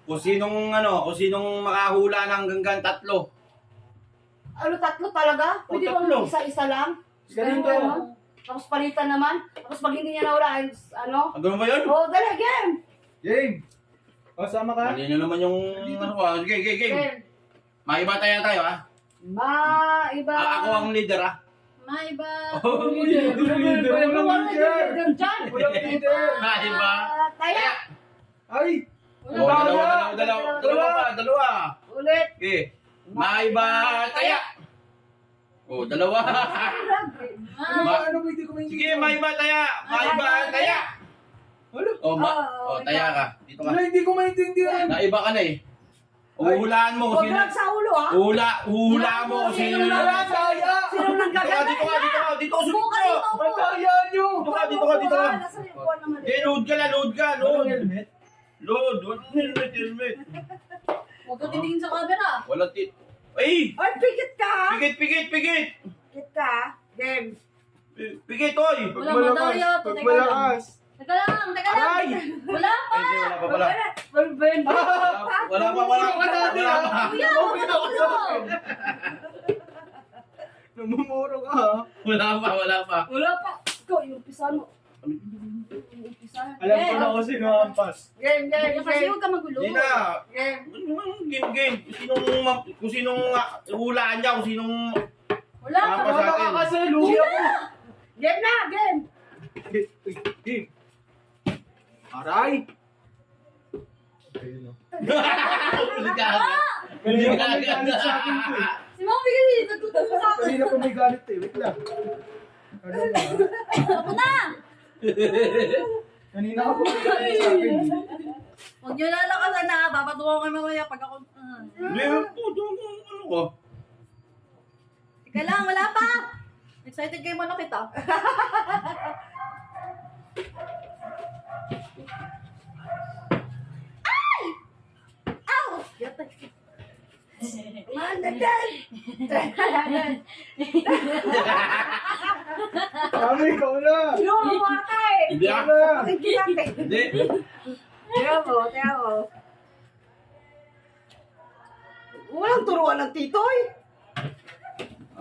Kung sinong makahula ng hanggang 3. Ano, 3 talaga? Pwede tatlo. bang isa-isa lang? Ganun Ganun, daw. ano? Tapos palitan naman. Tapos pag hindi niya nahulaan, ano? Ganun ba yun? Oh, dali, game! Game! O, sama ka? Mali na naman yung Sige, game. Game. Maiba tayo ha. Iba. Ako ang leader ha. Maiba. Oh, leader. Walang leader dyan. Walang leader. Maiba. Taya. Ay! Dalawa. Ulit. Okay. Maiba taya. Oh, dalawa. Ano ba hindi ko maintindihan? Sige, maiba taya. Maiba taya. Ano? Taya ka. Dito ka. Wala, hindi ko maintindihan. Naiba ka na eh. Uhulaan mo kung Huwag sino. lang sa ulo, ha? Uhulaan mo kung sino. Saya! Sino nang gaganda? Dito ka, sumunod ka. Mataya nyo! Dito ka. Nasa likuan naman. Load ka. Walang helmet? Load. Helmet. Huwag ka titingin sa camera. Walang tit. Ay! Ay, pikit ka, ha? Pikit! Pikit ka, ha? Game. Pikit, oy! Pag Wala malakas, madaya to, pag teka lang. malakas. Teka lang. Aray! Wala pa. Ay, wala pa pala. Wala pa. Kuya, huwag ka tulog. Namumuro ka ha? Wala pa. Wala pa. Ikaw, yung umpisa mo. Yung umpisa. Alam ko na kung sino ang pass. Game. Kasi huwag ka magulo. Hindi na. Game. Game. Kung sinong hulaan niya, kung sinong... Wala Wala pa. pa. Wala ka kasi, lugi ako. Game na, game. Game. Aray! Ayun o. Kanina pa may galit sa akin ko eh. Si Mami kasi nagtuturo sa akin. Kanina pa may galit eh. Wait lang. Kanina. Ako na. Kanina ka pa may galit sa akin. Huwag niyo lalakasan na. Babatuwa ko mamaya pag ako... Hindi po, ano ko? Teka lang, wala pa. Excited kayo mo na kita. Ay! Ow! Mandadan. Kami, ikaw na! Sino mo mata eh? Hindi Ikaw ah. na! Pakinggan natin. Hindi. Tiyan mo. Walang turuan ng titoy.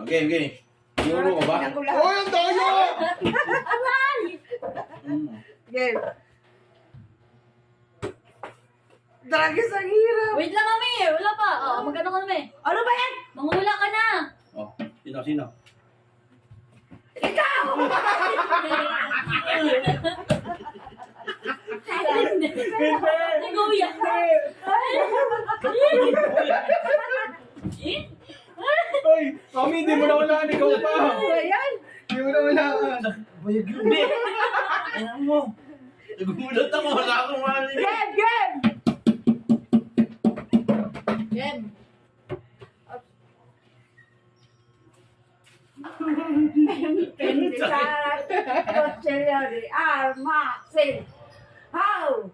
Okay. Tinuro ko ba? Hoy, ang tayo! Game. Dragis ang hirap. Wait lang, Mami. Wala pa. Magano ka naman eh. Ano ba yan? Mangula ka na. Oh, sino? Ikaw! Hindi. Si Kuya. Hoy, Mami, hindi mo na walaan. Ikaw pa! Ano ba yan? Hindi mo na walaan. Bayag yun, be. Ayan mo. Nagulat ako. Wala akong mali. Game! Jem. Pensar Cochera de Almacén. How?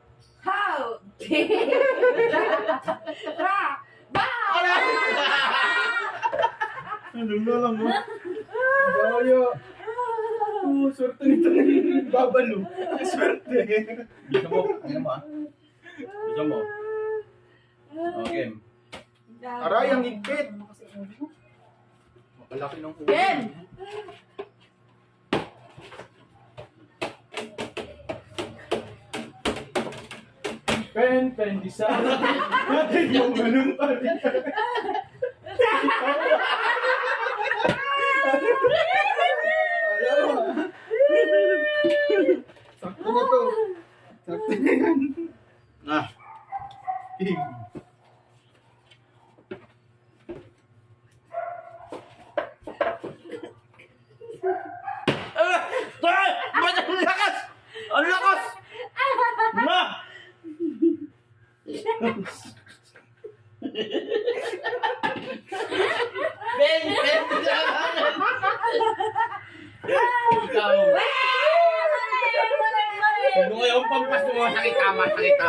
Ano na lang mo? Tayo. Swerte nito na babalo. Swerte. Bisa mo. Bisa mo. Okay. Aray, ang higpit. Makalaki ng ulo. Jem. Pen, design. Natin yung ganun pa rin. Ayaw ah. Sakto na to. Sakto na yan. Ah. Ba't ang lakas? Ang lakas! Ma! Ben! Ikaw. Kung mo yung pampas mo, masakit ka. Masakit ka.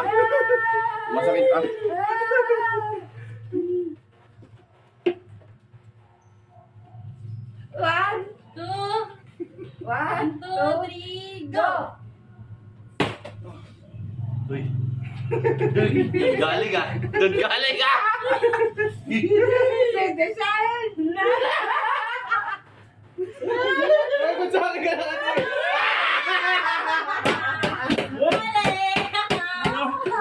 One, two, three, go! Uy. Galing ah. Doon galing ah. Pwede siya eh. Ay, kung saan ka na kasi.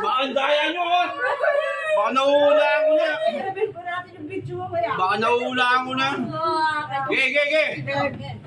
Baka ang daya nyo ah. Baka nahuhulaan ko na. Sabihin ko natin yung video mo kaya. Baka nahuhulaan ko na. Ge, ge, ge. Sige.